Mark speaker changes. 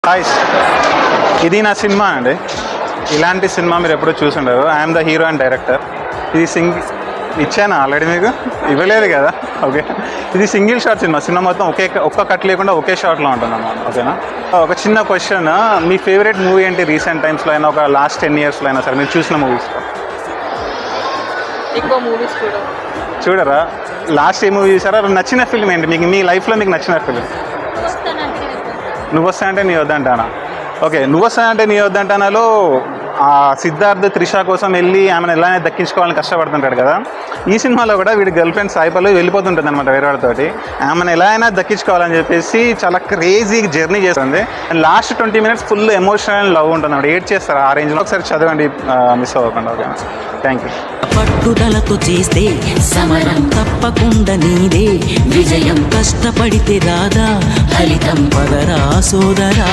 Speaker 1: Hi's, ఇది నా cinema అండి. ఇలాంటి సినిమా మీరు ఎప్పుడూ చూసుండరు. I'm the hero and director. ఇది ఇచ్చాను ఆల్రెడీ, మీకు ఇవ్వలేదు కదా. ఓకే, ఇది సింగిల్ షాట్ సినిమా మొత్తం ఒక్క కట్ లేకుండా ఒకే షాట్లో ఉంటుంది అన్నమాట. ఓకేనా. ఒక చిన్న క్వశ్చన్, మీ ఫేవరెట్ మూవీ ఏంటి? రీసెంట్ టైమ్స్లో అయినా, ఒక లాస్ట్ 10 yearsలో అయినా సరే మీరు చూసిన మూవీస్లో.
Speaker 2: ఎక్కువ మూవీస్
Speaker 1: చూడరా? లాస్ట్ ఏ మూవీ చూసారా? నచ్చిన ఫిల్మ్ ఏంటి మీకు? మీ లైఫ్లో మీకు నచ్చిన ఫిల్మ్? నువ్వు వస్తానంటే నీ వద్దంటానా. ఓకే, నువ్వు వస్తానంటే నీ వద్దంటానాలో సిద్ధార్థ్ త్రిష కోసం వెళ్ళి ఆమెను ఎలా దక్కించుకోవాలని కష్టపడుతుంటాడు కదా. ఈ సినిమాలో కూడా వీడి గర్ల్ ఫ్రెండ్ సాయి పల్లవి వెళ్ళిపోతుంటుంది అనమాట వేరే వాళ్ళతోటి. ఆమెను ఎలా అయినా దక్కించుకోవాలని చెప్పేసి చాలా క్రేజీ జర్నీ చేస్తుంది. And last 20 minutes full emotional love ఉంటుంది అన్నమాట. ఏడ్ చేస్తారు ఆ రేంజ్లో. ఒకసారి చదవండి, మిస్ అవ్వకుండా. Okay, thank you.
Speaker 3: పట్టుదలతో చేస్తే సమరం తప్పకుండా నీదే విజయం. కష్టపడితే రాదా ఫలితం, పదరా సోదరా.